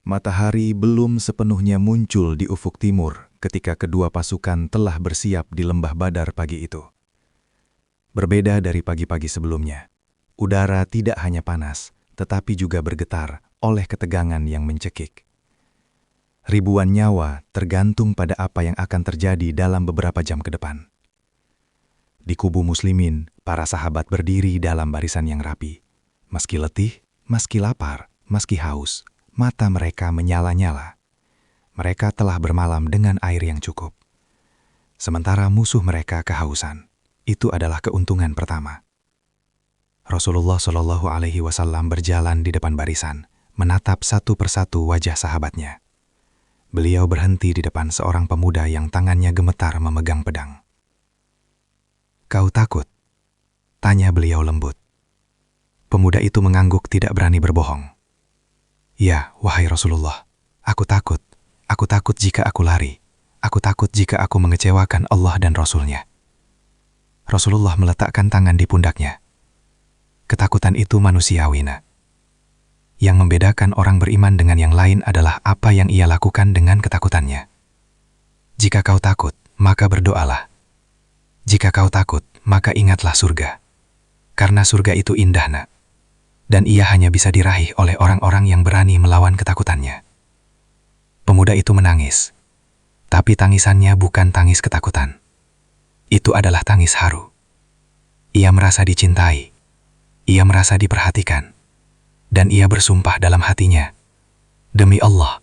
Matahari belum sepenuhnya muncul di ufuk timur ketika kedua pasukan telah bersiap di lembah Badar pagi itu. Berbeda dari pagi-pagi sebelumnya, udara tidak hanya panas, tetapi juga bergetar oleh ketegangan yang mencekik. Ribuan nyawa tergantung pada apa yang akan terjadi dalam beberapa jam ke depan. Di kubu muslimin, para sahabat berdiri dalam barisan yang rapi. Meski letih, meski lapar, meski haus, mata mereka menyala-nyala. Mereka telah bermalam dengan air yang cukup. Sementara musuh mereka kehausan. Itu adalah keuntungan pertama. Rasulullah Shallallahu Alaihi Wasallam berjalan di depan barisan, menatap satu persatu wajah sahabatnya. Beliau berhenti di depan seorang pemuda yang tangannya gemetar memegang pedang. "Kau takut?" tanya beliau lembut. Pemuda itu mengangguk tidak berani berbohong. "Ya, wahai Rasulullah, aku takut. Aku takut jika aku lari. Aku takut jika aku mengecewakan Allah dan Rasul-Nya." Rasulullah meletakkan tangan di pundaknya. Ketakutan itu manusiawi, nak. Yang membedakan orang beriman dengan yang lain adalah apa yang ia lakukan dengan ketakutannya. Jika kau takut, maka berdoalah. Jika kau takut, maka ingatlah surga. Karena surga itu indah, nak. Dan ia hanya bisa diraih oleh orang-orang yang berani melawan ketakutannya. Pemuda itu menangis. Tapi tangisannya bukan tangis ketakutan. Itu adalah tangis haru. Ia merasa dicintai. Ia merasa diperhatikan. Dan ia bersumpah dalam hatinya, "Demi Allah,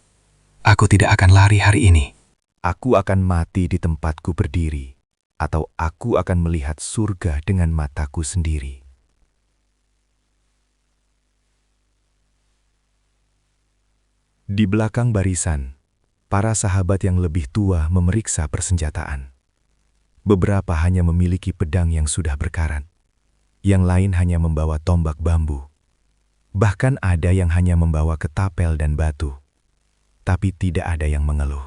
aku tidak akan lari hari ini. Aku akan mati di tempatku berdiri, atau aku akan melihat surga dengan mataku sendiri." Di belakang barisan, para sahabat yang lebih tua memeriksa persenjataan. Beberapa hanya memiliki pedang yang sudah berkarat. Yang lain hanya membawa tombak bambu. Bahkan ada yang hanya membawa ketapel dan batu. Tapi tidak ada yang mengeluh.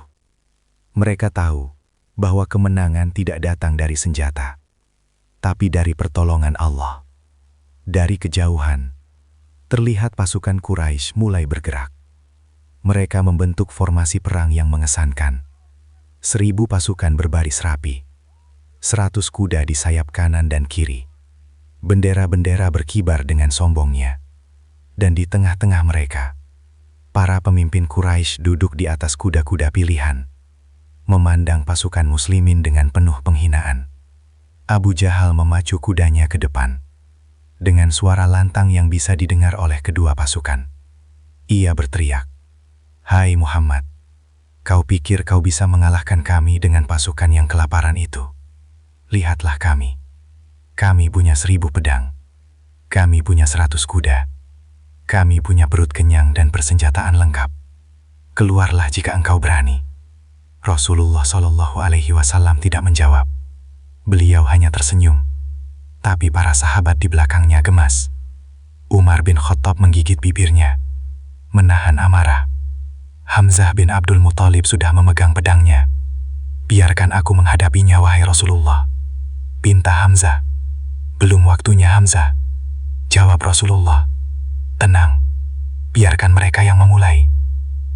Mereka tahu bahwa kemenangan tidak datang dari senjata, tapi dari pertolongan Allah. Dari kejauhan, terlihat pasukan Quraisy mulai bergerak. Mereka membentuk formasi perang yang mengesankan. 1000 pasukan berbaris rapi. 100 kuda di sayap kanan dan kiri. Bendera-bendera berkibar dengan sombongnya. Dan di tengah-tengah mereka, para pemimpin Quraisy duduk di atas kuda-kuda pilihan, memandang pasukan muslimin dengan penuh penghinaan. Abu Jahal memacu kudanya ke depan, dengan suara lantang yang bisa didengar oleh kedua pasukan. Ia berteriak, "Hai Muhammad, kau pikir kau bisa mengalahkan kami dengan pasukan yang kelaparan itu? Lihatlah kami. Kami punya 1000 pedang. Kami punya 100 kuda. Kami punya perut kenyang dan persenjataan lengkap. Keluarlah jika engkau berani." Rasulullah Shallallahu Alaihi Wasallam tidak menjawab. Beliau hanya tersenyum. Tapi para sahabat di belakangnya gemas. Umar bin Khattab menggigit bibirnya, menahan amarah. Hamzah bin Abdul Muthalib sudah memegang pedangnya. "Biarkan aku menghadapinya, wahai Rasulullah," pinta Hamzah. "Belum waktunya, Hamzah," jawab Rasulullah. "Tenang, biarkan mereka yang memulai."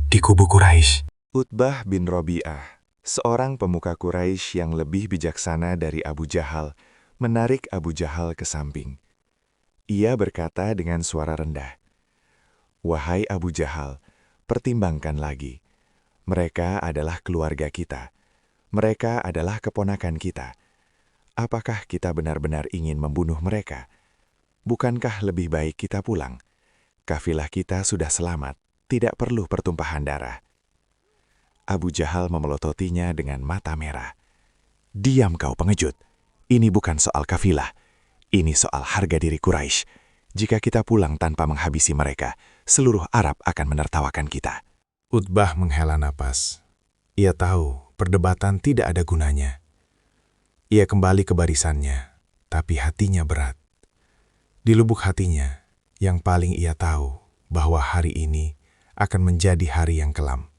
Di kubu Quraisy, Utbah bin Rabi'ah, seorang pemuka Quraisy yang lebih bijaksana dari Abu Jahal, menarik Abu Jahal ke samping. Ia berkata dengan suara rendah, "Wahai Abu Jahal, pertimbangkan lagi. Mereka adalah keluarga kita. Mereka adalah keponakan kita. Apakah kita benar-benar ingin membunuh mereka? Bukankah lebih baik kita pulang? Kafilah kita sudah selamat, tidak perlu pertumpahan darah." Abu Jahal memelototinya dengan mata merah. "Diam kau pengecut. Ini bukan soal kafilah. Ini soal harga diri Quraisy. Jika kita pulang tanpa menghabisi mereka, seluruh Arab akan menertawakan kita." Utbah menghela napas. Ia tahu perdebatan tidak ada gunanya. Ia kembali ke barisannya, tapi hatinya berat. Di lubuk hatinya, yang paling ia tahu bahwa hari ini akan menjadi hari yang kelam.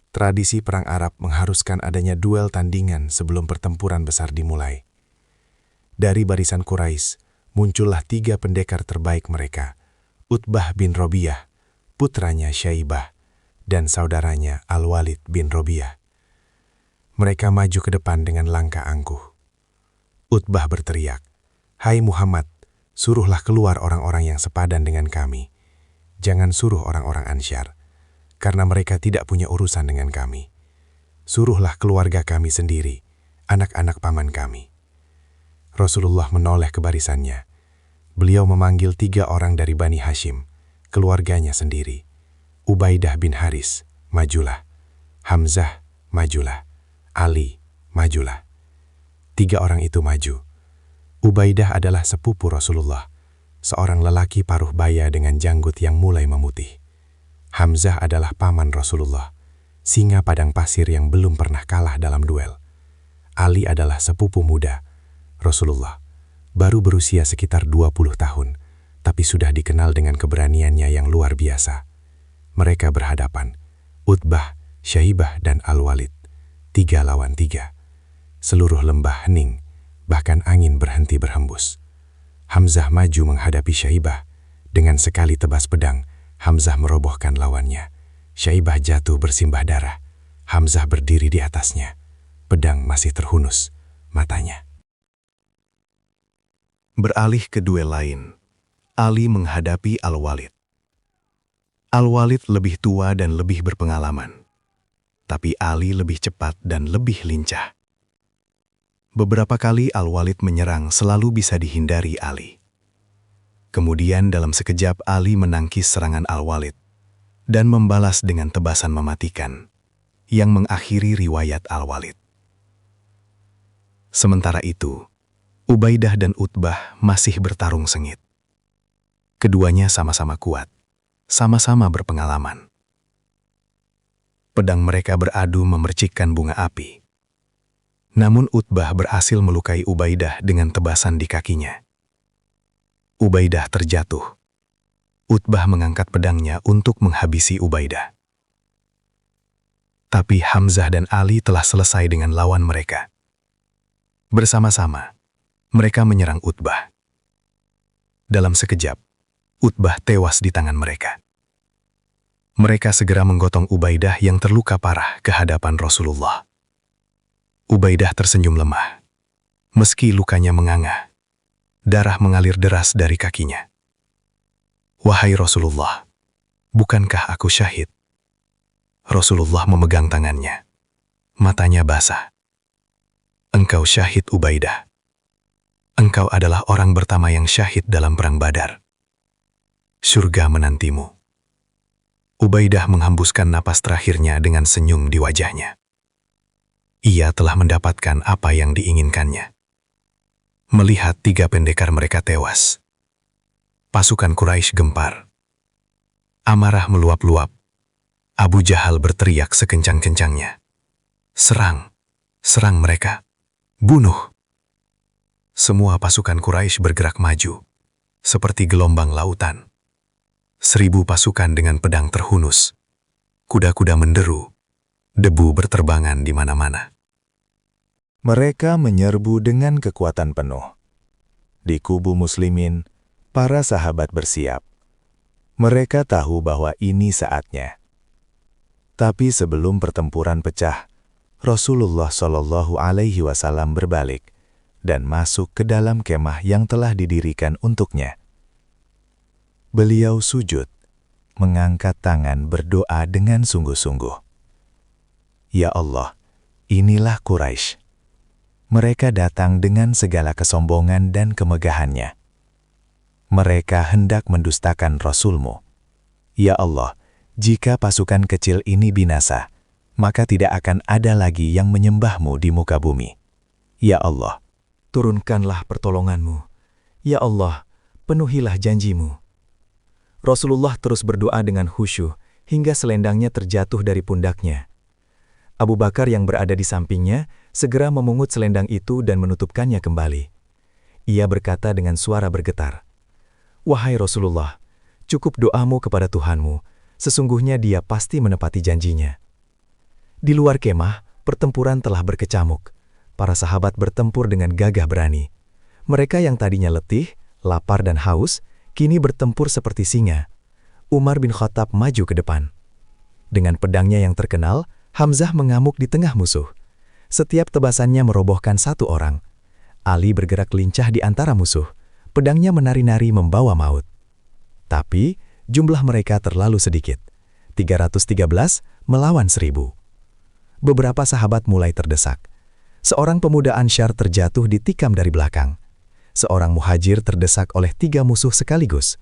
Tradisi perang Arab mengharuskan adanya duel tandingan sebelum pertempuran besar dimulai. Dari barisan Quraisy, muncullah 3 pendekar terbaik mereka, Utbah bin Rabi'ah, putranya Syaibah, dan saudaranya Al-Walid bin Robiah. Mereka maju ke depan dengan langkah angkuh. Utbah berteriak, "Hai Muhammad, suruhlah keluar orang-orang yang sepadan dengan kami. Jangan suruh orang-orang Ansyar, karena mereka tidak punya urusan dengan kami. Suruhlah keluarga kami sendiri, anak-anak paman kami." Rasulullah menoleh ke barisannya. Beliau memanggil 3 orang dari Bani Hashim, keluarganya sendiri. Ubaidah bin Haris, majulah. Hamzah, majulah. Ali, majulah. 3 orang itu maju. Ubaidah adalah sepupu Rasulullah, seorang lelaki paruh baya dengan janggut yang mulai memutih. Hamzah adalah paman Rasulullah, singa padang pasir yang belum pernah kalah dalam duel. Ali adalah sepupu muda Rasulullah, baru berusia sekitar 20 tahun, tapi sudah dikenal dengan keberaniannya yang luar biasa. Mereka berhadapan, Utbah, Syaibah, dan Al-Walid, 3 lawan 3. Seluruh lembah hening, bahkan angin berhenti berhembus. Hamzah maju menghadapi Syaibah. Dengan sekali tebas pedang, Hamzah merobohkan lawannya. Syaibah jatuh bersimbah darah. Hamzah berdiri di atasnya. Pedang masih terhunus matanya. Beralih ke duel lain, Ali menghadapi Al-Walid. Al-Walid lebih tua dan lebih berpengalaman, tapi Ali lebih cepat dan lebih lincah. Beberapa kali Al-Walid menyerang selalu bisa dihindari Ali. Kemudian dalam sekejap Ali menangkis serangan Al-Walid dan membalas dengan tebasan mematikan yang mengakhiri riwayat Al-Walid. Sementara itu, Ubaidah dan Utbah masih bertarung sengit. Keduanya sama-sama kuat, sama-sama berpengalaman. Pedang mereka beradu memercikkan bunga api. Namun Utbah berhasil melukai Ubaidah dengan tebasan di kakinya. Ubaidah terjatuh. Utbah mengangkat pedangnya untuk menghabisi Ubaidah. Tapi Hamzah dan Ali telah selesai dengan lawan mereka. Bersama-sama, mereka menyerang Utbah. Dalam sekejap, Utbah tewas di tangan mereka. Mereka segera menggotong Ubaidah yang terluka parah ke hadapan Rasulullah. Ubaidah tersenyum lemah. Meski lukanya menganga, darah mengalir deras dari kakinya. "Wahai Rasulullah, bukankah aku syahid?" Rasulullah memegang tangannya. Matanya basah. "Engkau syahid Ubaidah. Engkau adalah orang pertama yang syahid dalam perang Badar. Surga menantimu." Ubaidah menghembuskan napas terakhirnya dengan senyum di wajahnya. Ia telah mendapatkan apa yang diinginkannya. Melihat 3 pendekar mereka tewas, pasukan Quraisy gempar. Amarah meluap-luap. Abu Jahal berteriak sekencang-kencangnya, "Serang! Serang mereka! Bunuh!" Semua pasukan Quraisy bergerak maju, seperti gelombang lautan. 1000 pasukan dengan pedang terhunus. Kuda-kuda menderu, debu berterbangan di mana-mana. Mereka menyerbu dengan kekuatan penuh. Di kubu muslimin, para sahabat bersiap. Mereka tahu bahwa ini saatnya. Tapi sebelum pertempuran pecah, Rasulullah Shallallahu Alaihi Wasallam berbalik dan masuk ke dalam kemah yang telah didirikan untuknya. Beliau sujud, mengangkat tangan berdoa dengan sungguh-sungguh. "Ya Allah, inilah Quraisy. Mereka datang dengan segala kesombongan dan kemegahannya. Mereka hendak mendustakan Rasul-Mu. Ya Allah, jika pasukan kecil ini binasa, maka tidak akan ada lagi yang menyembah-Mu di muka bumi. Ya Allah, turunkanlah pertolongan-Mu. Ya Allah, penuhilah janji-Mu." Rasulullah terus berdoa dengan khusyuk hingga selendangnya terjatuh dari pundaknya. Abu Bakar yang berada di sampingnya segera memungut selendang itu dan menutupkannya kembali. Ia berkata dengan suara bergetar, "Wahai Rasulullah, cukup doamu kepada Tuhanmu, sesungguhnya Dia pasti menepati janjinya." Di luar kemah, pertempuran telah berkecamuk. Para sahabat bertempur dengan gagah berani. Mereka yang tadinya letih, lapar dan haus, kini bertempur seperti singa. Umar bin Khattab maju ke depan. Dengan pedangnya yang terkenal, Hamzah mengamuk di tengah musuh. Setiap tebasannya merobohkan satu orang. Ali bergerak lincah di antara musuh. Pedangnya menari-nari membawa maut. Tapi, jumlah mereka terlalu sedikit. 313 melawan 1000. Beberapa sahabat mulai terdesak. Seorang pemuda Ansyar terjatuh ditikam dari belakang. Seorang muhajir terdesak oleh 3 musuh sekaligus.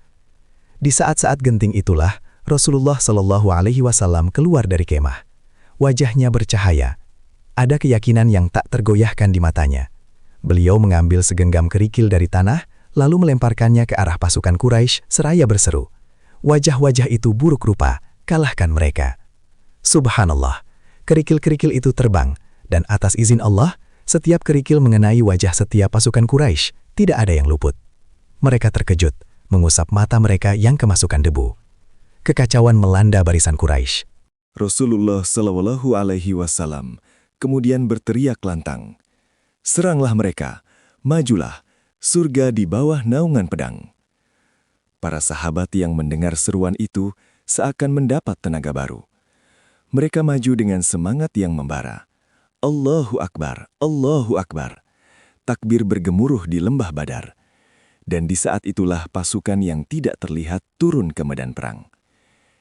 Di saat-saat genting itulah, Rasulullah Shallallahu Alaihi Wasallam keluar dari kemah. Wajahnya bercahaya. Ada keyakinan yang tak tergoyahkan di matanya. Beliau mengambil segenggam kerikil dari tanah, lalu melemparkannya ke arah pasukan Quraisy seraya berseru, "Wajah-wajah itu buruk rupa, kalahkan mereka." Subhanallah, kerikil-kerikil itu terbang, dan atas izin Allah, setiap kerikil mengenai wajah setiap pasukan Quraisy, tidak ada yang luput. Mereka terkejut, mengusap mata mereka yang kemasukan debu. Kekacauan melanda barisan Quraisy. Rasulullah Shallallahu Alaihi Wasallam kemudian berteriak lantang, "Seranglah mereka, majulah, surga di bawah naungan pedang." Para sahabat yang mendengar seruan itu seakan mendapat tenaga baru. Mereka maju dengan semangat yang membara. Allahu Akbar, Allahu Akbar. Takbir bergemuruh di lembah Badar. Dan di saat itulah pasukan yang tidak terlihat turun ke medan perang.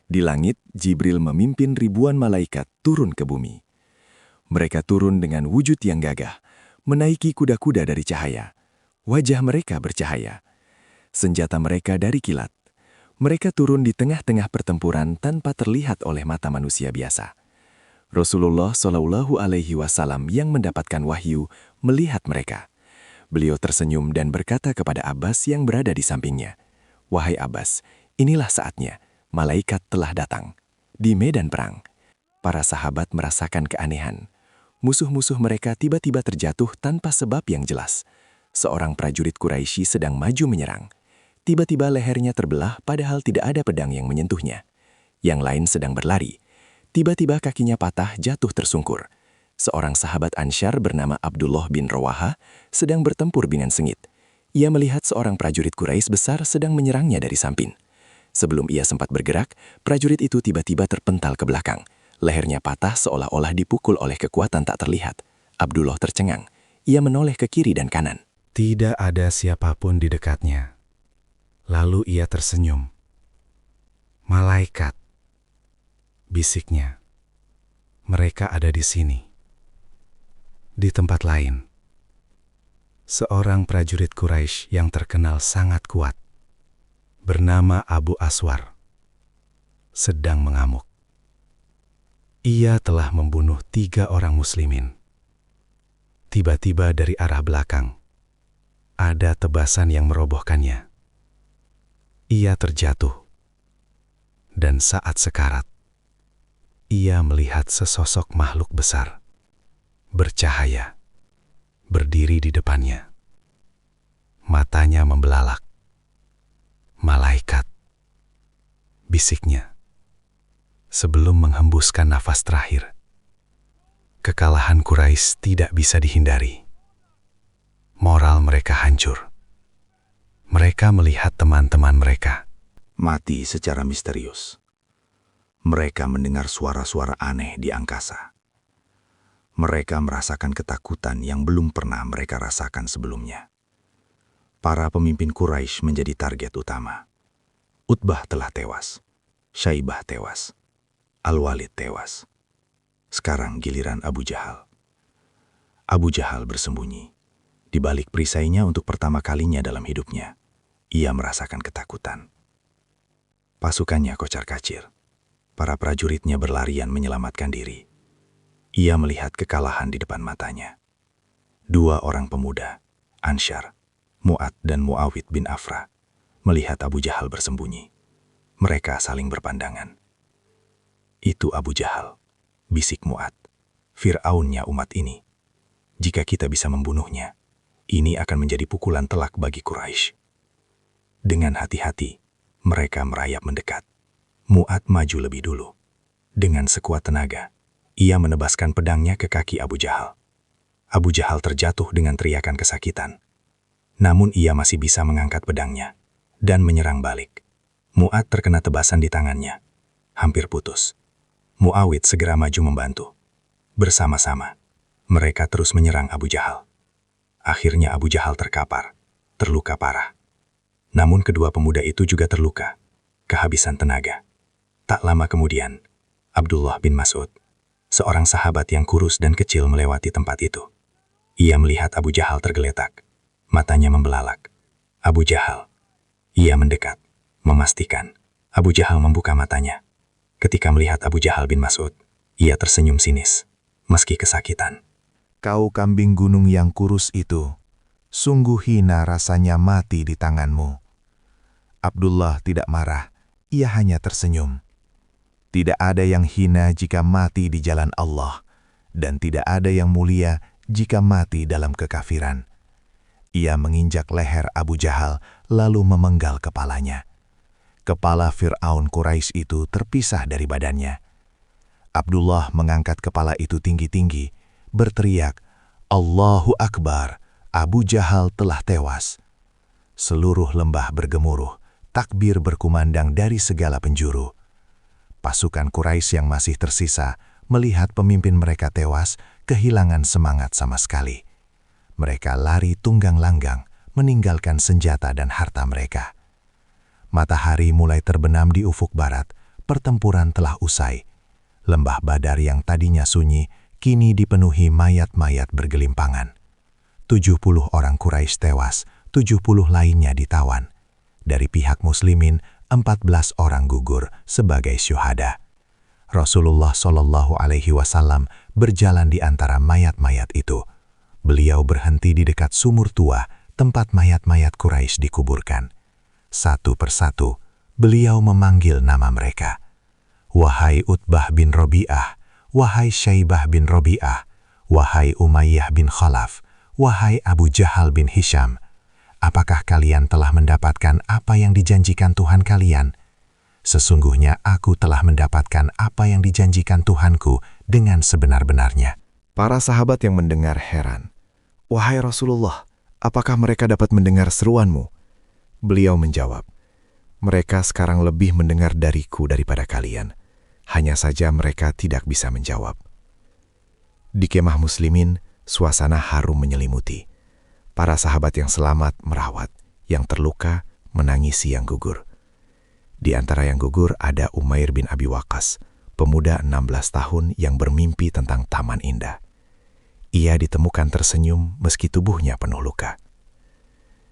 Di langit, Jibril memimpin ribuan malaikat turun ke bumi. Mereka turun dengan wujud yang gagah, menaiki kuda-kuda dari cahaya. Wajah mereka bercahaya. Senjata mereka dari kilat. Mereka turun di tengah-tengah pertempuran tanpa terlihat oleh mata manusia biasa. Rasulullah Shallallahu Alaihi Wasallam yang mendapatkan wahyu melihat mereka. Beliau tersenyum dan berkata kepada Abbas yang berada di sampingnya, "Wahai Abbas, inilah saatnya. Malaikat telah datang." Di medan perang, para sahabat merasakan keanehan. Musuh-musuh mereka tiba-tiba terjatuh tanpa sebab yang jelas. Seorang prajurit Quraisy sedang maju menyerang. Tiba-tiba lehernya terbelah padahal tidak ada pedang yang menyentuhnya. Yang lain sedang berlari. Tiba-tiba kakinya patah jatuh tersungkur. Seorang sahabat Ansyar bernama Abdullah bin Rawaha sedang bertempur dengan sengit. Ia melihat seorang prajurit Quraisy besar sedang menyerangnya dari samping. Sebelum ia sempat bergerak, prajurit itu tiba-tiba terpental ke belakang. Lehernya patah seolah-olah dipukul oleh kekuatan tak terlihat. Abdullah tercengang. Ia menoleh ke kiri dan kanan. Tidak ada siapapun di dekatnya. Lalu ia tersenyum. "Malaikat," bisiknya. "Mereka ada di sini." Di tempat lain, seorang prajurit Quraisy yang terkenal sangat kuat, bernama Abu Aswar, sedang mengamuk. Ia telah membunuh 3 orang muslimin. Tiba-tiba dari arah belakang, ada tebasan yang merobohkannya. Ia terjatuh, dan saat sekarat, ia melihat sesosok makhluk besar, bercahaya, berdiri di depannya. Matanya membelalak. "Malaikat," bisiknya, sebelum menghembuskan nafas terakhir. Kekalahan Quraisy tidak bisa dihindari. Moral mereka hancur. Mereka melihat teman-teman mereka mati secara misterius. Mereka mendengar suara-suara aneh di angkasa. Mereka merasakan ketakutan yang belum pernah mereka rasakan sebelumnya. Para pemimpin Quraisy menjadi target utama. Utbah telah tewas. Syaibah tewas. Al-Walid tewas. Sekarang giliran Abu Jahal. Abu Jahal bersembunyi. Di balik perisainya untuk pertama kalinya dalam hidupnya, ia merasakan ketakutan. Pasukannya kocar-kacir. Para prajuritnya berlarian menyelamatkan diri. Ia melihat kekalahan di depan matanya. 2 orang pemuda, Ansyar, Mu'ad dan Muawid bin Afra, melihat Abu Jahal bersembunyi. Mereka saling berpandangan. "Itu Abu Jahal," bisik Mu'ad. "Fir'aunnya umat ini. Jika kita bisa membunuhnya, ini akan menjadi pukulan telak bagi Quraisy." Dengan hati-hati, mereka merayap mendekat. Mu'ad maju lebih dulu. Dengan sekuat tenaga, ia menebaskan pedangnya ke kaki Abu Jahal. Abu Jahal terjatuh dengan teriakan kesakitan. Namun ia masih bisa mengangkat pedangnya dan menyerang balik. Mu'ad terkena tebasan di tangannya. Hampir putus. Muawid segera maju membantu. Bersama-sama, mereka terus menyerang Abu Jahal. Akhirnya Abu Jahal terkapar, terluka parah. Namun kedua pemuda itu juga terluka, kehabisan tenaga. Tak lama kemudian, Abdullah bin Mas'ud, seorang sahabat yang kurus dan kecil melewati tempat itu. Ia melihat Abu Jahal tergeletak, matanya membelalak. Abu Jahal. Ia mendekat, memastikan. Abu Jahal membuka matanya. Ketika melihat Abu Jahal bin Mas'ud, ia tersenyum sinis, meski kesakitan. Kau kambing gunung yang kurus itu, sungguh hina rasanya mati di tanganmu. Abdullah tidak marah, ia hanya tersenyum. Tidak ada yang hina jika mati di jalan Allah, dan tidak ada yang mulia jika mati dalam kekafiran. Ia menginjak leher Abu Jahal, lalu memenggal kepalanya. Kepala Fir'aun Quraisy itu terpisah dari badannya. Abdullah mengangkat kepala itu tinggi-tinggi, berteriak, "Allahu Akbar, Abu Jahal telah tewas." Seluruh lembah bergemuruh, takbir berkumandang dari segala penjuru. Pasukan Quraisy yang masih tersisa melihat pemimpin mereka tewas, kehilangan semangat sama sekali. Mereka lari tunggang langgang, meninggalkan senjata dan harta mereka. Matahari mulai terbenam di ufuk barat, pertempuran telah usai. Lembah Badar yang tadinya sunyi, kini dipenuhi mayat-mayat bergelimpangan. 70 orang Quraisy tewas, 70 lainnya ditawan. Dari pihak muslimin, 14 orang gugur sebagai syuhada. Rasulullah Shallallahu Alaihi Wasallam berjalan di antara mayat-mayat itu. Beliau berhenti di dekat sumur tua, tempat mayat-mayat Quraisy dikuburkan. Satu persatu, beliau memanggil nama mereka. Wahai Utbah bin Robi'ah, wahai Syaibah bin Robi'ah, wahai Umayyah bin Khalaf, wahai Abu Jahal bin Hisham, apakah kalian telah mendapatkan apa yang dijanjikan Tuhan kalian? Sesungguhnya aku telah mendapatkan apa yang dijanjikan Tuhanku dengan sebenar-benarnya. Para sahabat yang mendengar heran. Wahai Rasulullah, apakah mereka dapat mendengar seruanmu? Beliau menjawab, mereka sekarang lebih mendengar dariku daripada kalian. Hanya saja mereka tidak bisa menjawab. Di kemah muslimin, suasana harum menyelimuti. Para sahabat yang selamat merawat, yang terluka menangisi yang gugur. Di antara yang gugur ada Umair bin Abi Waqqas, pemuda 16 tahun yang bermimpi tentang taman indah. Ia ditemukan tersenyum meski tubuhnya penuh luka.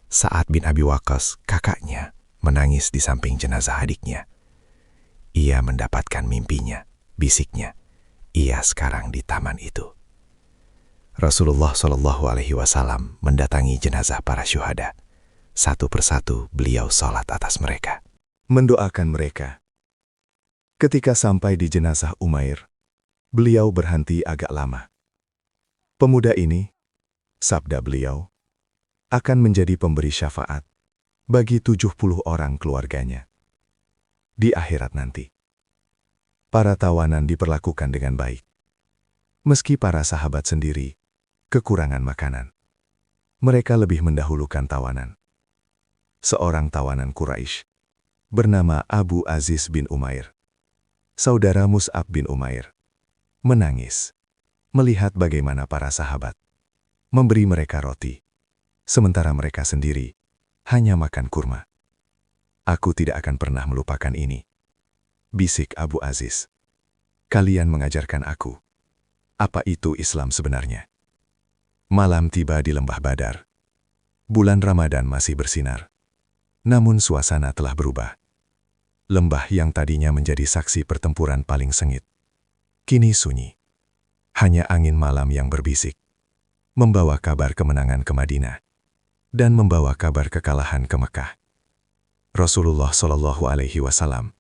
Sa'ad bin Abi Waqqas, kakaknya, menangis di samping jenazah adiknya. Ia mendapatkan mimpinya, bisiknya. Ia sekarang di taman itu. Rasulullah Shallallahu Alaihi Wasallam mendatangi jenazah para syuhada. Satu persatu beliau sholat atas mereka, mendoakan mereka. Ketika sampai di jenazah Umair, beliau berhenti agak lama. Pemuda ini, sabda beliau, akan menjadi pemberi syafaat bagi 70 orang keluarganya. Di akhirat nanti, para tawanan diperlakukan dengan baik. Meski para sahabat sendiri kekurangan makanan, mereka lebih mendahulukan tawanan. Seorang tawanan Quraisy bernama Abu Aziz bin Umair, saudara Mus'ab bin Umair, menangis melihat bagaimana para sahabat memberi mereka roti, sementara mereka sendiri hanya makan kurma. Aku tidak akan pernah melupakan ini, bisik Abu Aziz. Kalian mengajarkan aku apa itu Islam sebenarnya. Malam tiba di lembah Badar. Bulan Ramadan masih bersinar. Namun suasana telah berubah. Lembah yang tadinya menjadi saksi pertempuran paling sengit, kini sunyi. Hanya angin malam yang berbisik, membawa kabar kemenangan ke Madinah, dan membawa kabar kekalahan ke Mekah. Rasulullah Shallallahu Alaihi Wasallam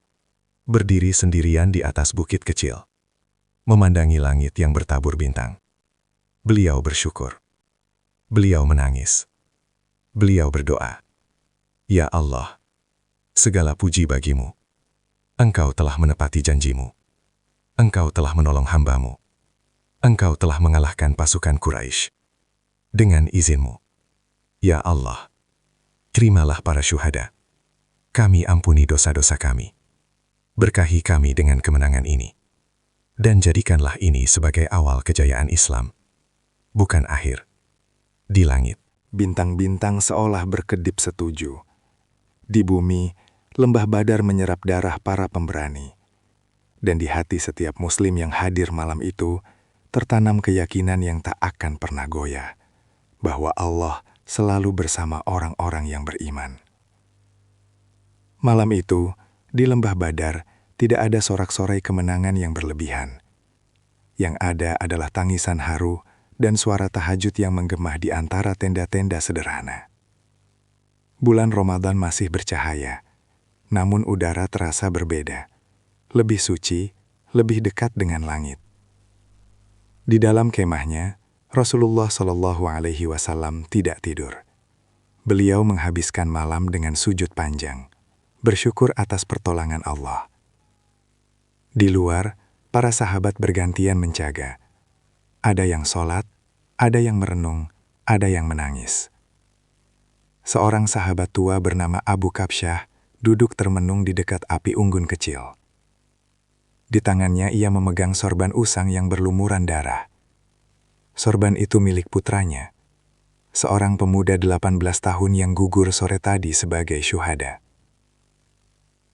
berdiri sendirian di atas bukit kecil, memandangi langit yang bertabur bintang. Beliau bersyukur. Beliau menangis. Beliau berdoa, "Ya Allah, segala puji bagimu. Engkau telah menepati janjimu. Engkau telah menolong hamba-Mu. Engkau telah mengalahkan pasukan Quraisy. Dengan izin-Mu, ya Allah, terimalah para syuhada. kami ampuni dosa-dosa kami. Berkahi kami dengan kemenangan ini. Dan jadikanlah ini sebagai awal kejayaan Islam, bukan akhir. Di langit, bintang-bintang seolah berkedip setuju. Di bumi, lembah Badar menyerap darah para pemberani. Dan di hati setiap muslim yang hadir malam itu, tertanam keyakinan yang tak akan pernah goyah, bahwa Allah selalu bersama orang-orang yang beriman. Malam itu, di lembah Badar, tidak ada sorak-sorai kemenangan yang berlebihan. Yang ada adalah tangisan haru dan suara tahajud yang menggema di antara tenda-tenda sederhana. Bulan Ramadan masih bercahaya, namun udara terasa berbeda, lebih suci, lebih dekat dengan langit. Di dalam kemahnya, Rasulullah Shallallahu Alaihi Wasallam tidak tidur. Beliau menghabiskan malam dengan sujud panjang, bersyukur atas pertolongan Allah. Di luar, para sahabat bergantian menjaga. Ada yang sholat, ada yang merenung, ada yang menangis. Seorang sahabat tua bernama Abu Kabsyah duduk termenung di dekat api unggun kecil. Di tangannya ia memegang sorban usang yang berlumuran darah. Sorban itu milik putranya, seorang pemuda 18 tahun yang gugur sore tadi sebagai syuhada.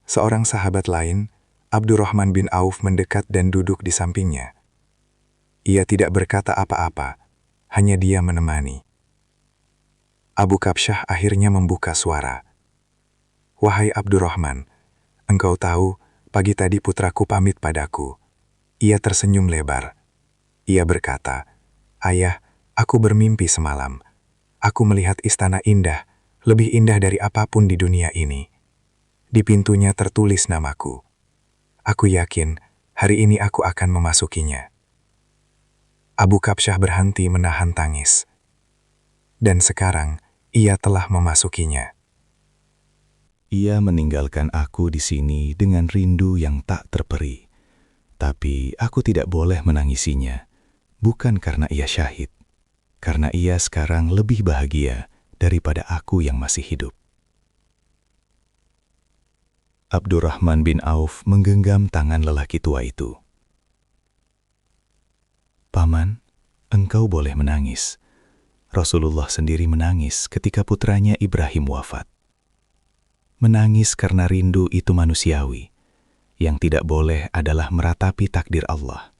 Seorang sahabat lain, Abdurrahman bin Auf, mendekat dan duduk di sampingnya. Ia tidak berkata apa-apa, hanya dia menemani. Abu Kabsyah akhirnya membuka suara. "Wahai Abdurrahman, engkau tahu, pagi tadi putraku pamit padaku." Ia tersenyum lebar. Ia berkata, "Ayah, aku bermimpi semalam. Aku melihat istana indah, lebih indah dari apapun di dunia ini. Di pintunya tertulis namaku. Aku yakin hari ini aku akan memasukinya." Abu Kabsyah berhenti menahan tangis. Dan sekarang ia telah memasukinya. Ia meninggalkan aku di sini dengan rindu yang tak terperi. Tapi aku tidak boleh menangisinya, bukan karena ia syahid, karena ia sekarang lebih bahagia daripada aku yang masih hidup. Abdurrahman bin Auf menggenggam tangan lelaki tua itu. "Paman, engkau boleh menangis. Rasulullah sendiri menangis ketika putranya Ibrahim wafat. Menangis karena rindu itu manusiawi. Yang tidak boleh adalah meratapi takdir Allah.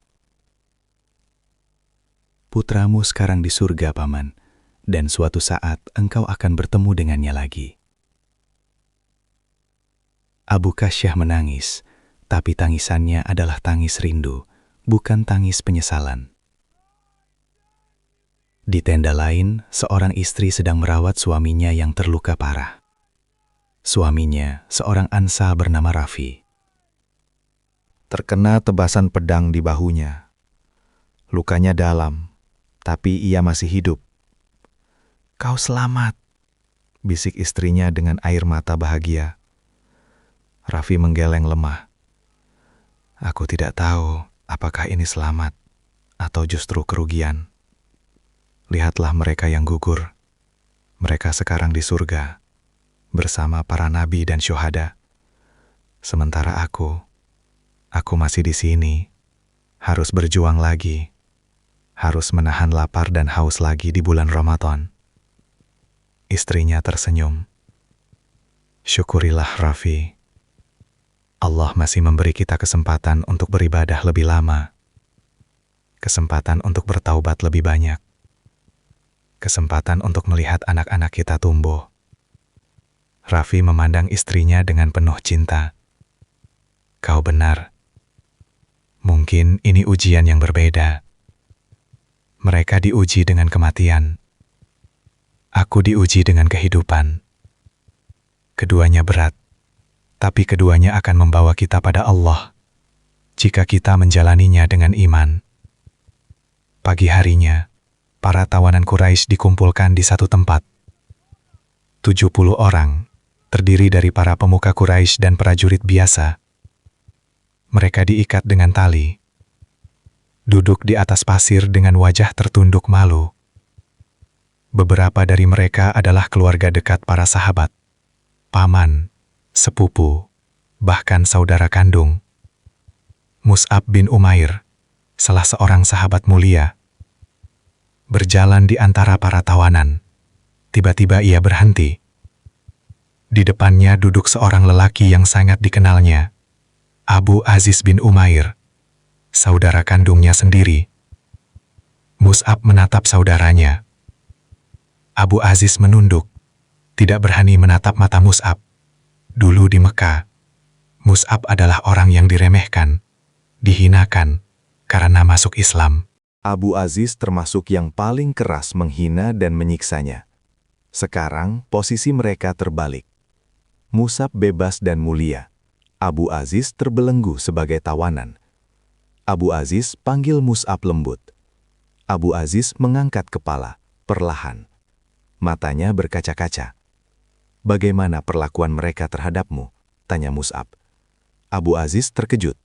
Putramu sekarang di surga, Paman, dan suatu saat engkau akan bertemu dengannya lagi." Abu Kabsyah menangis, tapi tangisannya adalah tangis rindu, bukan tangis penyesalan. Di tenda lain, seorang istri sedang merawat suaminya yang terluka parah. Suaminya, seorang Ansa bernama Rafi. Terkena tebasan pedang di bahunya. Lukanya dalam, tapi ia masih hidup. "Kau selamat," bisik istrinya dengan air mata bahagia. Rafi menggeleng lemah. "Aku tidak tahu apakah ini selamat atau justru kerugian. Lihatlah mereka yang gugur. Mereka sekarang di surga, bersama para nabi dan syuhada. Sementara aku masih di sini, harus berjuang lagi, harus menahan lapar dan haus lagi di bulan Ramadan." Istrinya tersenyum. "Syukurilah, Rafi. Allah masih memberi kita kesempatan untuk beribadah lebih lama, kesempatan untuk bertaubat lebih banyak, kesempatan untuk melihat anak-anak kita tumbuh." Rafi memandang istrinya dengan penuh cinta. "Kau benar. Mungkin ini ujian yang berbeda. Mereka diuji dengan kematian. Aku diuji dengan kehidupan. Keduanya berat, tapi keduanya akan membawa kita pada Allah jika kita menjalaninya dengan iman." Pagi harinya, para tawanan Quraisy dikumpulkan di satu tempat. 70 orang, terdiri dari para pemuka Quraisy dan prajurit biasa. Mereka diikat dengan tali, duduk di atas pasir dengan wajah tertunduk malu. Beberapa dari mereka adalah keluarga dekat para sahabat, paman, sepupu, bahkan saudara kandung. Mus'ab bin Umair, salah seorang sahabat mulia, berjalan di antara para tawanan. Tiba-tiba ia berhenti. Di depannya duduk seorang lelaki yang sangat dikenalnya, Abu Aziz bin Umair, saudara kandungnya sendiri. Mus'ab menatap saudaranya. Abu Aziz menunduk, tidak berani menatap mata Mus'ab. Dulu di Mekah, Mus'ab adalah orang yang diremehkan, dihinakan, karena masuk Islam. Abu Aziz termasuk yang paling keras menghina dan menyiksanya. Sekarang posisi mereka terbalik. Mus'ab bebas dan mulia. Abu Aziz terbelenggu sebagai tawanan. Abu Aziz panggil Mus'ab lembut. Abu Aziz mengangkat kepala, perlahan. Matanya berkaca-kaca. "Bagaimana perlakuan mereka terhadapmu?" tanya Mus'ab. Abu Aziz terkejut.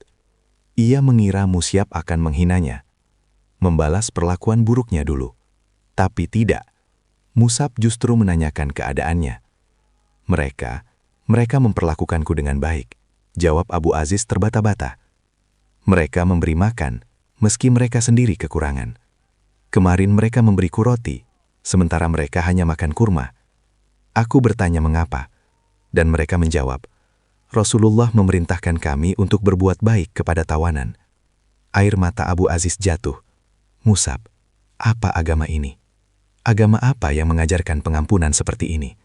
Ia mengira Mus'ab akan menghinanya, membalas perlakuan buruknya dulu. Tapi tidak. Mus'ab justru menanyakan keadaannya. Mereka memperlakukanku dengan baik, jawab Abu Aziz terbata-bata. Mereka memberi makan, meski mereka sendiri kekurangan. Kemarin mereka memberiku roti, sementara mereka hanya makan kurma. Aku bertanya mengapa, dan mereka menjawab, Rasulullah memerintahkan kami untuk berbuat baik kepada tawanan. Air mata Abu Aziz jatuh. Mus'ab, apa agama ini? Agama apa yang mengajarkan pengampunan seperti ini?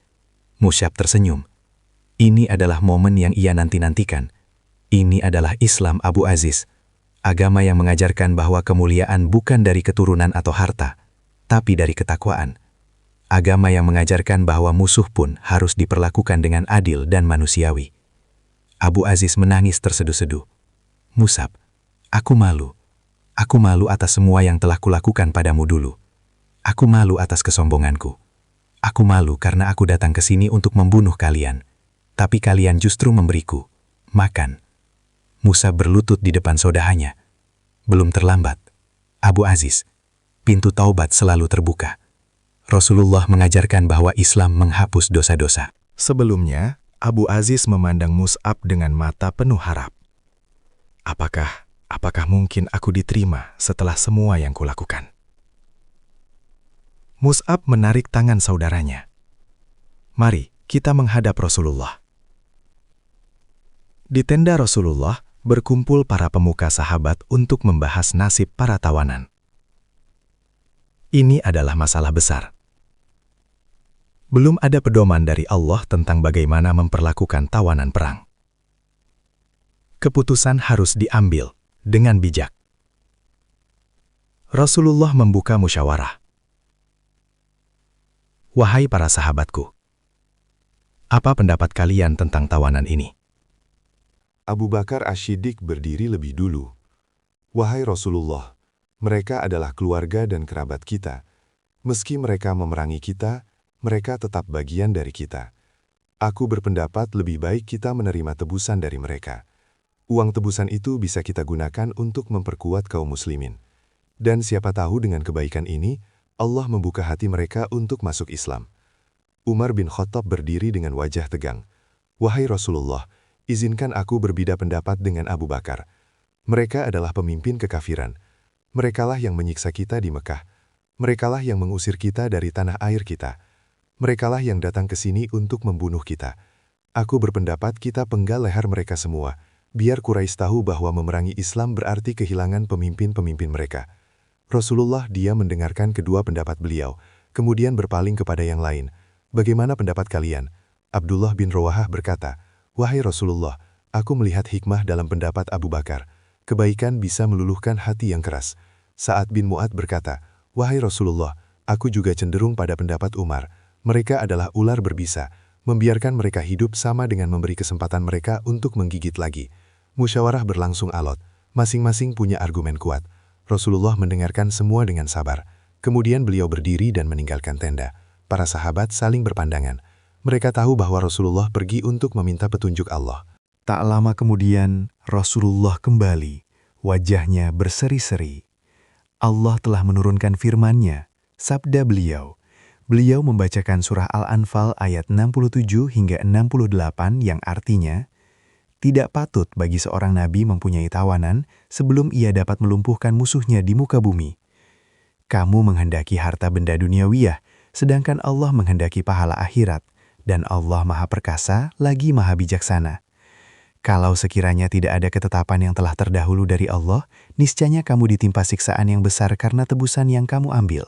Mus'ab tersenyum. Ini adalah momen yang ia nanti-nantikan. Ini adalah Islam Abu Aziz. Agama yang mengajarkan bahwa kemuliaan bukan dari keturunan atau harta, tapi dari ketakwaan. Agama yang mengajarkan bahwa musuh pun harus diperlakukan dengan adil dan manusiawi. Abu Aziz menangis terseduh-seduh. Mus'ab, aku malu. Aku malu atas semua yang telah kulakukan padamu dulu. Aku malu atas kesombonganku. Aku malu karena aku datang ke sini untuk membunuh kalian. Tapi kalian justru memberiku makan. Mus'ab berlutut di depan saudaranya. Belum terlambat. Abu Aziz, pintu taubat selalu terbuka. Rasulullah mengajarkan bahwa Islam menghapus dosa-dosa. Sebelumnya, Abu Aziz memandang Mus'ab dengan mata penuh harap. Apakah mungkin aku diterima setelah semua yang kulakukan? Mus'ab menarik tangan saudaranya. Mari kita menghadap Rasulullah. Di tenda Rasulullah berkumpul para pemuka sahabat untuk membahas nasib para tawanan. Ini adalah masalah besar. Belum ada pedoman dari Allah tentang bagaimana memperlakukan tawanan perang. Keputusan harus diambil dengan bijak. Rasulullah membuka musyawarah. Wahai para sahabatku, apa pendapat kalian tentang tawanan ini? Abu Bakar Asy-Siddiq berdiri lebih dulu. Wahai Rasulullah, mereka adalah keluarga dan kerabat kita. Meski mereka memerangi kita, mereka tetap bagian dari kita. Aku berpendapat lebih baik kita menerima tebusan dari mereka. Uang tebusan itu bisa kita gunakan untuk memperkuat kaum muslimin. Dan siapa tahu dengan kebaikan ini, Allah membuka hati mereka untuk masuk Islam. Umar bin Khattab berdiri dengan wajah tegang. Wahai Rasulullah, izinkan aku berbeda pendapat dengan Abu Bakar. Mereka adalah pemimpin kekafiran. Merekalah yang menyiksa kita di Mekah. Merekalah yang mengusir kita dari tanah air kita. Merekalah yang datang ke sini untuk membunuh kita. Aku berpendapat kita penggal leher mereka semua, biar Quraisy tahu bahwa memerangi Islam berarti kehilangan pemimpin-pemimpin mereka. Rasulullah dia mendengarkan kedua pendapat beliau, kemudian berpaling kepada yang lain. Bagaimana pendapat kalian? Abdullah bin Rawahah berkata, Wahai Rasulullah, aku melihat hikmah dalam pendapat Abu Bakar. Kebaikan bisa meluluhkan hati yang keras. Sa'ad bin Mu'ad berkata, Wahai Rasulullah, aku juga cenderung pada pendapat Umar. Mereka adalah ular berbisa. Membiarkan mereka hidup sama dengan memberi kesempatan mereka untuk menggigit lagi. Musyawarah berlangsung alot. Masing-masing punya argumen kuat. Rasulullah mendengarkan semua dengan sabar. Kemudian beliau berdiri dan meninggalkan tenda. Para sahabat saling berpandangan. Mereka tahu bahwa Rasulullah pergi untuk meminta petunjuk Allah. Tak lama kemudian, Rasulullah kembali. Wajahnya berseri-seri. Allah telah menurunkan firman-Nya. Sabda beliau, beliau membacakan surah Al-Anfal ayat 67 hingga 68 yang artinya, tidak patut bagi seorang nabi mempunyai tawanan sebelum ia dapat melumpuhkan musuhnya di muka bumi. Kamu menghendaki harta benda duniawiyah, sedangkan Allah menghendaki pahala akhirat, dan Allah Maha Perkasa lagi Maha Bijaksana. Kalau sekiranya tidak ada ketetapan yang telah terdahulu dari Allah, niscaya kamu ditimpa siksaan yang besar karena tebusan yang kamu ambil.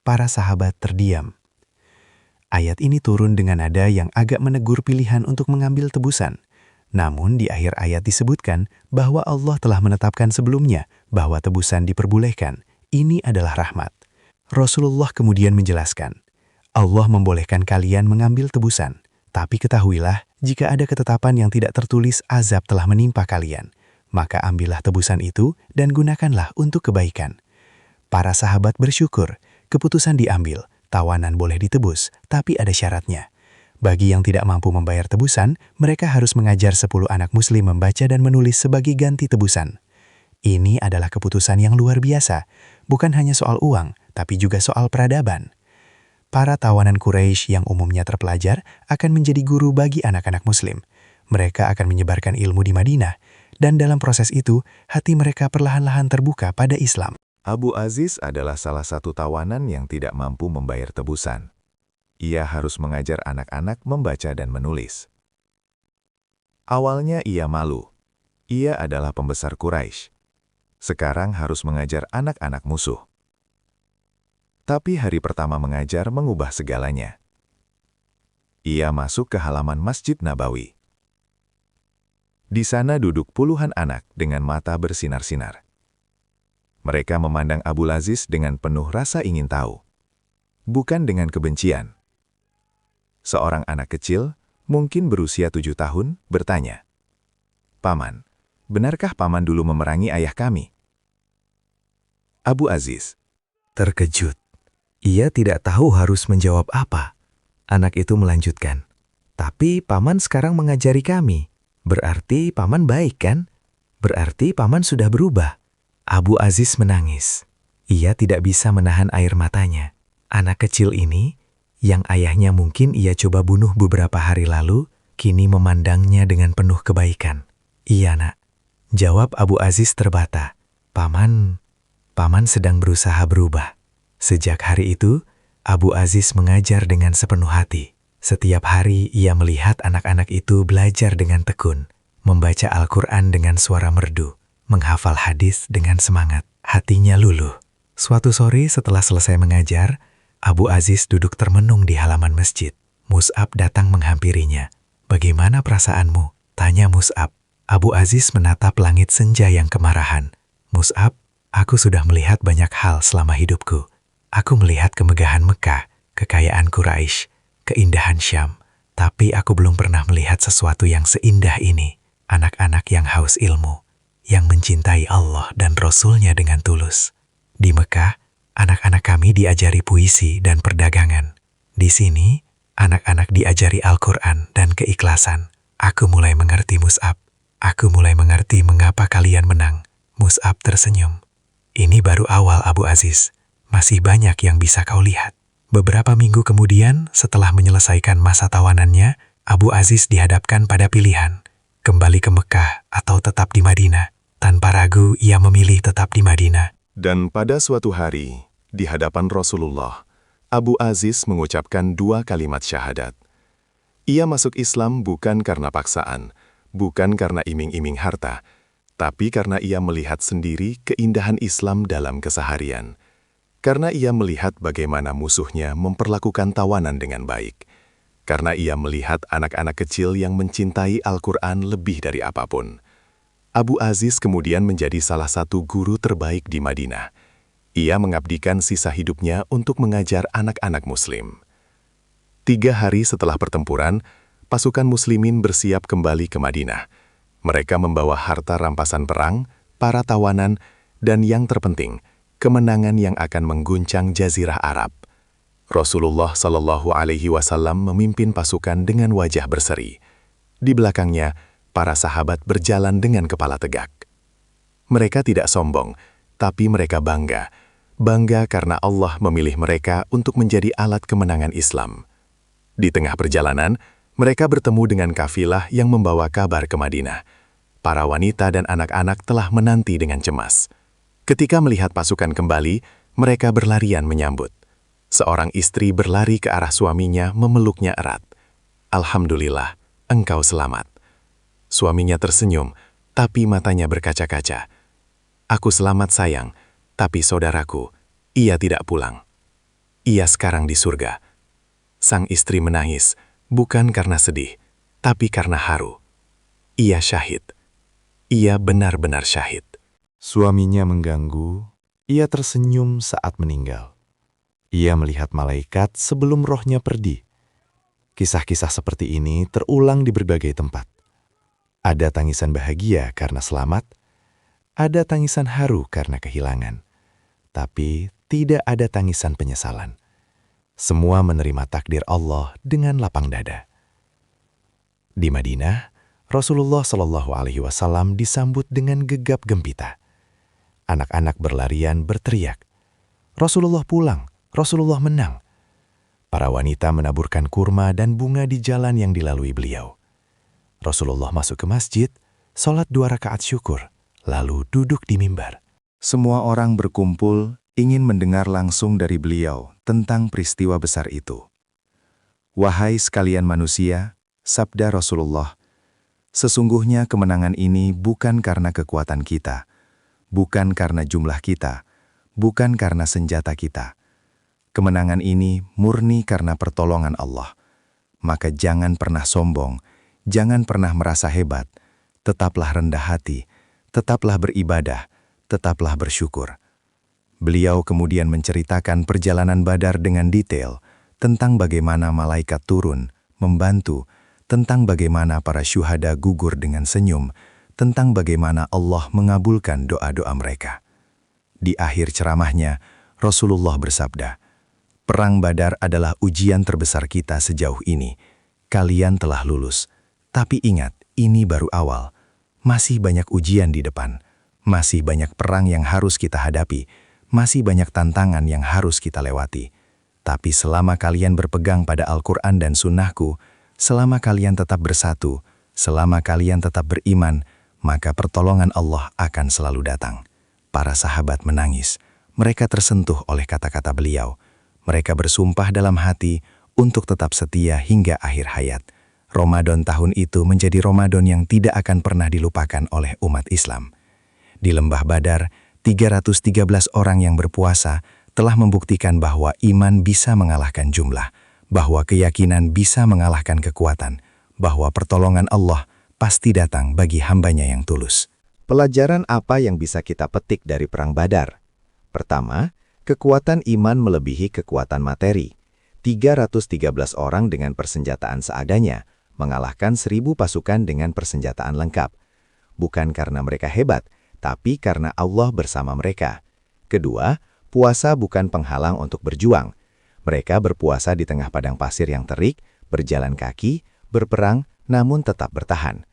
Para sahabat terdiam. Ayat ini turun dengan nada yang agak menegur pilihan untuk mengambil tebusan. Namun di akhir ayat disebutkan bahwa Allah telah menetapkan sebelumnya bahwa tebusan diperbolehkan. Ini adalah rahmat. Rasulullah kemudian menjelaskan, Allah membolehkan kalian mengambil tebusan. Tapi ketahuilah, jika ada ketetapan yang tidak tertulis azab telah menimpa kalian, maka ambillah tebusan itu dan gunakanlah untuk kebaikan. Para sahabat bersyukur, keputusan diambil, tawanan boleh ditebus, tapi ada syaratnya. Bagi yang tidak mampu membayar tebusan, mereka harus mengajar 10 anak muslim membaca dan menulis sebagai ganti tebusan. Ini adalah keputusan yang luar biasa, bukan hanya soal uang, tapi juga soal peradaban. Para tawanan Quraisy yang umumnya terpelajar akan menjadi guru bagi anak-anak muslim. Mereka akan menyebarkan ilmu di Madinah, dan dalam proses itu, hati mereka perlahan-lahan terbuka pada Islam. Abu Aziz adalah salah satu tawanan yang tidak mampu membayar tebusan. Ia harus mengajar anak-anak membaca dan menulis. Awalnya ia malu. Ia adalah pembesar Quraisy. Sekarang harus mengajar anak-anak musuh. Tapi hari pertama mengajar mengubah segalanya. Ia masuk ke halaman Masjid Nabawi. Di sana duduk puluhan anak dengan mata bersinar-sinar. Mereka memandang Abu Aziz dengan penuh rasa ingin tahu. Bukan dengan kebencian. Seorang anak kecil, mungkin berusia 7 tahun, bertanya, "Paman, benarkah paman dulu memerangi ayah kami?" Abu Aziz Terkejut. Ia tidak tahu harus menjawab apa. Anak itu melanjutkan, "Tapi paman sekarang mengajari kami. Berarti paman baik kan? Berarti paman sudah berubah." Abu Aziz menangis. Ia tidak bisa menahan air matanya. Anak kecil ini, yang ayahnya mungkin ia coba bunuh beberapa hari lalu, kini memandangnya dengan penuh kebaikan. "Iya nak," jawab Abu Aziz terbata. Paman sedang berusaha berubah." Sejak hari itu, Abu Aziz mengajar dengan sepenuh hati. Setiap hari ia melihat anak-anak itu belajar dengan tekun, membaca Al-Quran dengan suara merdu, menghafal hadis dengan semangat. Hatinya luluh. Suatu sore setelah selesai mengajar, Abu Aziz duduk termenung di halaman masjid. Mus'ab datang menghampirinya. "Bagaimana perasaanmu?" tanya Mus'ab. Abu Aziz menatap langit senja yang kemarahan. "Mus'ab, aku sudah melihat banyak hal selama hidupku. Aku melihat kemegahan Mekah, kekayaan Quraisy, keindahan Syam, tapi aku belum pernah melihat sesuatu yang seindah ini. Anak-anak yang haus ilmu, yang mencintai Allah dan Rasul-Nya dengan tulus. Di Mekah, anak-anak kami diajari puisi dan perdagangan. Di sini, anak-anak diajari Al-Quran dan keikhlasan. Aku mulai mengerti Mus'ab. Aku mulai mengerti mengapa kalian menang." Mus'ab tersenyum. "Ini baru awal, Abu Aziz. Masih banyak yang bisa kau lihat." Beberapa minggu kemudian, setelah menyelesaikan masa tawanannya, Abu Aziz dihadapkan pada pilihan, kembali ke Mekah atau tetap di Madinah. Tanpa ragu, ia memilih tetap di Madinah. Dan pada suatu hari, di hadapan Rasulullah, Abu Aziz mengucapkan 2 kalimat syahadat. Ia masuk Islam bukan karena paksaan, bukan karena iming-iming harta, tapi karena ia melihat sendiri keindahan Islam dalam keseharian. Karena ia melihat bagaimana musuhnya memperlakukan tawanan dengan baik. Karena ia melihat anak-anak kecil yang mencintai Al-Quran lebih dari apapun. Abu Aziz kemudian menjadi salah satu guru terbaik di Madinah. Ia mengabdikan sisa hidupnya untuk mengajar anak-anak muslim. 3 hari setelah pertempuran, pasukan muslimin bersiap kembali ke Madinah. Mereka membawa harta rampasan perang, para tawanan, dan yang terpenting, kemenangan yang akan mengguncang Jazirah Arab. Rasulullah Shallallahu Alaihi Wasallam memimpin pasukan dengan wajah berseri. Di belakangnya, para sahabat berjalan dengan kepala tegak. Mereka tidak sombong, tapi mereka bangga. bangga karena Allah memilih mereka untuk menjadi alat kemenangan Islam. Di tengah perjalanan, mereka bertemu dengan kafilah yang membawa kabar ke Madinah. Para wanita dan anak-anak telah menanti dengan cemas. Ketika melihat pasukan kembali, mereka berlarian menyambut. Seorang istri berlari ke arah suaminya memeluknya erat. "Alhamdulillah, engkau selamat." Suaminya tersenyum, tapi matanya berkaca-kaca. "Aku selamat sayang, tapi saudaraku, ia tidak pulang. Ia sekarang di surga." Sang istri menangis, bukan karena sedih, tapi karena haru. Ia syahid. Ia benar-benar syahid. Suaminya mengganggu, ia tersenyum saat meninggal. Ia melihat malaikat sebelum rohnya pergi. Kisah-kisah seperti ini terulang di berbagai tempat. Ada tangisan bahagia karena selamat, ada tangisan haru karena kehilangan. Tapi tidak ada tangisan penyesalan. Semua menerima takdir Allah dengan lapang dada. Di Madinah, Rasulullah Shallallahu Alaihi Wasallam disambut dengan gegap gempita. Anak-anak berlarian berteriak, "Rasulullah pulang, Rasulullah menang." Para wanita menaburkan kurma dan bunga di jalan yang dilalui beliau. Rasulullah masuk ke masjid, sholat 2 rakaat syukur, lalu duduk di mimbar. Semua orang berkumpul ingin mendengar langsung dari beliau tentang peristiwa besar itu. "Wahai sekalian manusia," sabda Rasulullah, "sesungguhnya kemenangan ini bukan karena kekuatan kita, bukan karena jumlah kita, bukan karena senjata kita. Kemenangan ini murni karena pertolongan Allah. Maka jangan pernah sombong, jangan pernah merasa hebat, tetaplah rendah hati, tetaplah beribadah, tetaplah bersyukur." Beliau kemudian menceritakan perjalanan Badar dengan detail, tentang bagaimana malaikat turun, membantu, tentang bagaimana para syuhada gugur dengan senyum, tentang bagaimana Allah mengabulkan doa-doa mereka. Di akhir ceramahnya, Rasulullah bersabda, "Perang Badar adalah ujian terbesar kita sejauh ini. Kalian telah lulus. Tapi ingat, ini baru awal. Masih banyak ujian di depan. Masih banyak perang yang harus kita hadapi. Masih banyak tantangan yang harus kita lewati. Tapi selama kalian berpegang pada Al-Quran dan Sunnahku, selama kalian tetap bersatu, selama kalian tetap beriman, maka pertolongan Allah akan selalu datang." Para sahabat menangis. Mereka tersentuh oleh kata-kata beliau. Mereka bersumpah dalam hati untuk tetap setia hingga akhir hayat. Ramadan tahun itu menjadi Ramadan yang tidak akan pernah dilupakan oleh umat Islam. Di Lembah Badar, 313 orang yang berpuasa telah membuktikan bahwa iman bisa mengalahkan jumlah, bahwa keyakinan bisa mengalahkan kekuatan, bahwa pertolongan Allah pasti datang bagi hambanya yang tulus. Pelajaran apa yang bisa kita petik dari Perang Badar? Pertama, kekuatan iman melebihi kekuatan materi. 313 orang dengan persenjataan seadanya mengalahkan 1000 pasukan dengan persenjataan lengkap. Bukan karena mereka hebat, tapi karena Allah bersama mereka. Kedua, puasa bukan penghalang untuk berjuang. Mereka berpuasa di tengah padang pasir yang terik, berjalan kaki, berperang, namun tetap bertahan.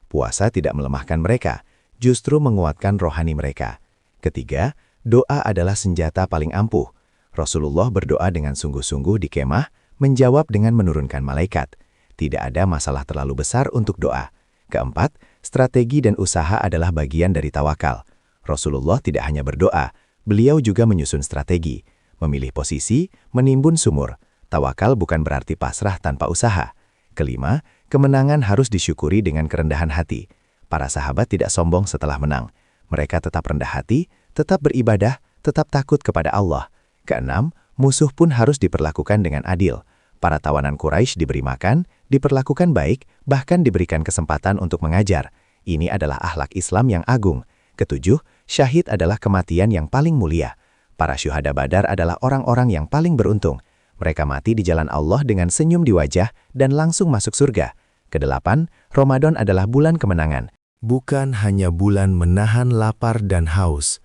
Puasa tidak melemahkan mereka, justru menguatkan rohani mereka. Ketiga, doa adalah senjata paling ampuh. Rasulullah berdoa dengan sungguh-sungguh di kemah, menjawab dengan menurunkan malaikat. Tidak ada masalah terlalu besar untuk doa. Keempat, strategi dan usaha adalah bagian dari tawakal. Rasulullah tidak hanya berdoa, beliau juga menyusun strategi, memilih posisi, menimbun sumur. Tawakal bukan berarti pasrah tanpa usaha. Kelima, kemenangan harus disyukuri dengan kerendahan hati. Para sahabat tidak sombong setelah menang. Mereka tetap rendah hati, tetap beribadah, tetap takut kepada Allah. Keenam, musuh pun harus diperlakukan dengan adil. Para tawanan Quraisy diberi makan, diperlakukan baik, bahkan diberikan kesempatan untuk mengajar. Ini adalah akhlak Islam yang agung. Ketujuh, syahid adalah kematian yang paling mulia. Para syuhada Badar adalah orang-orang yang paling beruntung. Mereka mati di jalan Allah dengan senyum di wajah dan langsung masuk surga. Kedelapan, Ramadan adalah bulan kemenangan. Bukan hanya bulan menahan lapar dan haus,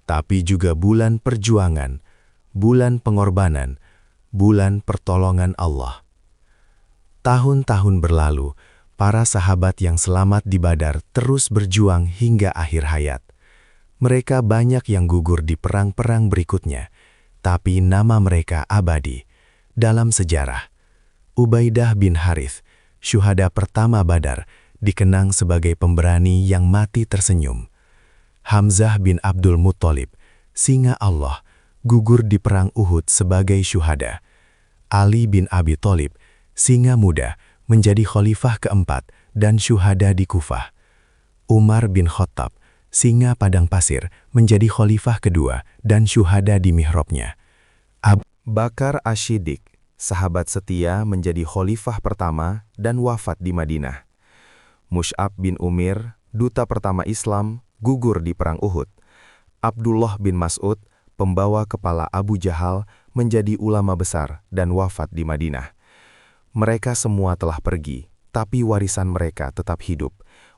tapi juga bulan perjuangan, bulan pengorbanan, bulan pertolongan Allah. Tahun-tahun berlalu, para sahabat yang selamat di Badar terus berjuang hingga akhir hayat. Mereka banyak yang gugur di perang-perang berikutnya, tapi nama mereka abadi. Dalam sejarah, Ubaidah bin Harith, syuhada pertama Badar, dikenang sebagai pemberani yang mati tersenyum. Hamzah bin Abdul Muttalib, singa Allah, gugur di perang Uhud sebagai syuhada. Ali bin Abi Thalib, singa muda, menjadi khalifah keempat dan syuhada di Kufah. Umar bin Khattab, singa padang pasir, menjadi khalifah kedua dan syuhada di mihrabnya. Abu Bakar Asy-Siddiq, sahabat setia, menjadi khalifah pertama dan wafat di Madinah. Mus'ab bin Umair, duta pertama Islam, gugur di perang Uhud. Abdullah bin Mas'ud, pembawa kepala Abu Jahal, menjadi ulama besar dan wafat di Madinah. Mereka semua telah pergi, tapi warisan mereka tetap hidup.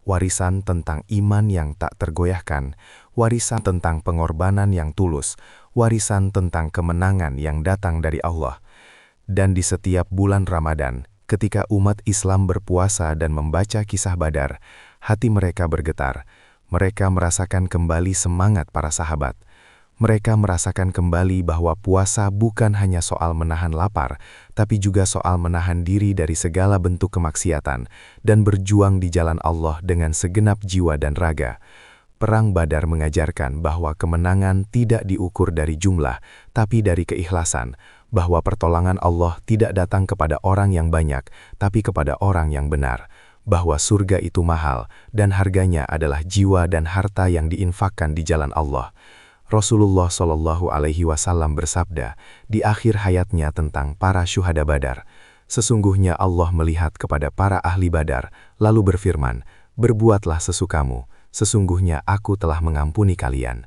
Warisan tentang iman yang tak tergoyahkan, warisan tentang pengorbanan yang tulus, warisan tentang kemenangan yang datang dari Allah. Dan di setiap bulan Ramadan, ketika umat Islam berpuasa dan membaca kisah Badar, hati mereka bergetar. Mereka merasakan kembali semangat para sahabat. Mereka merasakan kembali bahwa puasa bukan hanya soal menahan lapar, tapi juga soal menahan diri dari segala bentuk kemaksiatan dan berjuang di jalan Allah dengan segenap jiwa dan raga. Perang Badar mengajarkan bahwa kemenangan tidak diukur dari jumlah, tapi dari keikhlasan, bahwa pertolongan Allah tidak datang kepada orang yang banyak, tapi kepada orang yang benar, bahwa surga itu mahal dan harganya adalah jiwa dan harta yang diinfakkan di jalan Allah. Rasulullah Shallallahu Alaihi Wasallam bersabda di akhir hayatnya tentang para syuhada Badar, sesungguhnya Allah melihat kepada para ahli Badar, lalu berfirman, berbuatlah sesukamu, sesungguhnya aku telah mengampuni kalian.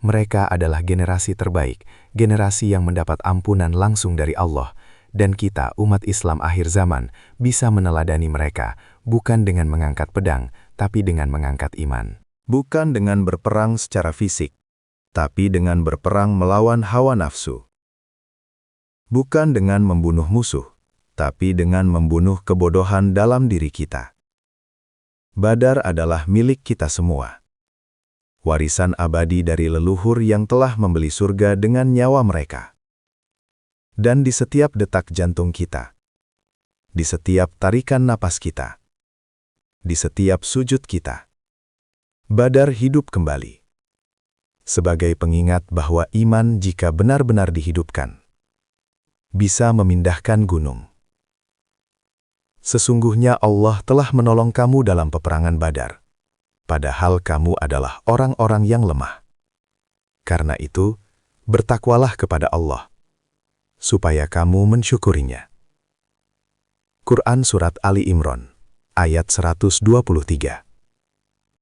Mereka adalah generasi terbaik, generasi yang mendapat ampunan langsung dari Allah, dan kita, umat Islam akhir zaman, bisa meneladani mereka, bukan dengan mengangkat pedang, tapi dengan mengangkat iman. Bukan dengan berperang secara fisik, tapi dengan berperang melawan hawa nafsu. Bukan dengan membunuh musuh, tapi dengan membunuh kebodohan dalam diri kita. Badar adalah milik kita semua. Warisan abadi dari leluhur yang telah membeli surga dengan nyawa mereka. Dan di setiap detak jantung kita, di setiap tarikan napas kita, di setiap sujud kita, Badar hidup kembali. Sebagai pengingat bahwa iman jika benar-benar dihidupkan, bisa memindahkan gunung. Sesungguhnya Allah telah menolong kamu dalam peperangan Badar, padahal kamu adalah orang-orang yang lemah. Karena itu, bertakwalah kepada Allah, supaya kamu mensyukurinya. Quran Surat Ali Imran, ayat 123.